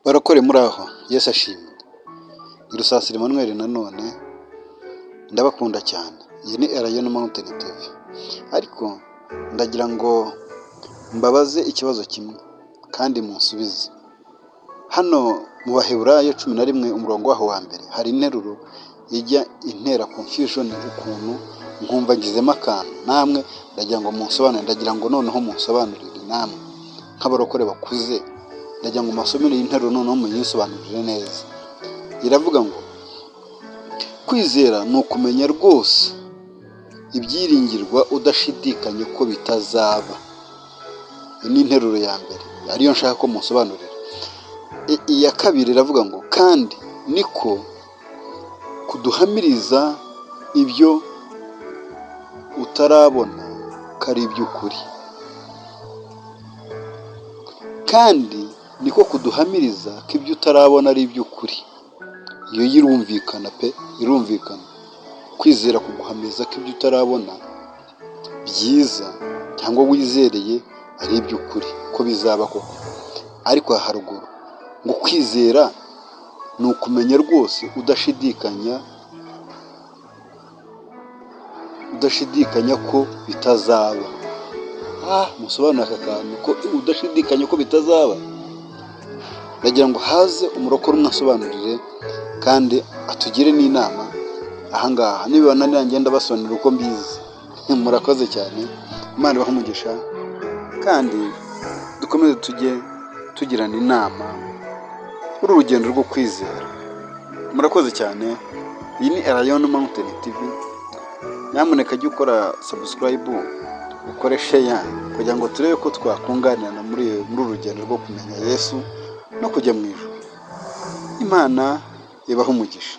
Barakore muri aho, Yesu ashimwe. Ni Rusasira Emmanuel nanone, ndabakunda cyane. Iyi ni Elayon Mountain TV. Ariko ndagira ngo mbabaze ikibazo kimwe kandi munsubize. Hano mu Baheburayo 11 umurongo waho wa mbere hari interuro ijya intera confusion ukuntu nkumva ngizemo akantu. Namwe ndagira ngo munsobanurire, ndagira ngo noneho munsobanurire namwe nk'abarokore bakuze. Ndagira ngo masomere interuro noneho muyisobanurire neza. Iravuga ngo kwizera ni ukumenya rwose ibyiringirwa udashidikanye ko bitazaba. Ni interuro ya mbere ariyo nshaka ko musobanurira. Iya kabiri iravuga ngo kandi niko kuduhamiriza ibyo utarabona kari iby'ukuri. Kandi niko kuduhamiriza ko ibyo utarabona ari iby'ukuri. Iyo irumvikana pe, irumvikana. Kwizera kuguhamiriza ko ibyo utarabona byiza cyangwa wizereye ari iby'ukuri ko bizaba koko. Ariko haruguru ngo kwizera ni ukumenya rwose udashidikanya ko bitazaba. Musobanura aka kantu ko udashidikanya ko bitazaba. Ndagira ngo haze umurokore umwe asobanurire kandi atugire n'inama ahangaha. Nibibona ngenda basobanurira uko mbizi. Murakoze cyane, Imana ibahe umugisha kandi dukomeze tujye tugirana inama uru rugendo rwo kwizera. Murakoze cyane. Iyi ni Elayon Mountain TV. Nyamuneka jya ukora subscribe, ukore share kugira ngo turebe ko twakunganirana muri uru rugendo rwo kumenya Yesu no kujya mu ijuru. Imana ibahe umugisha.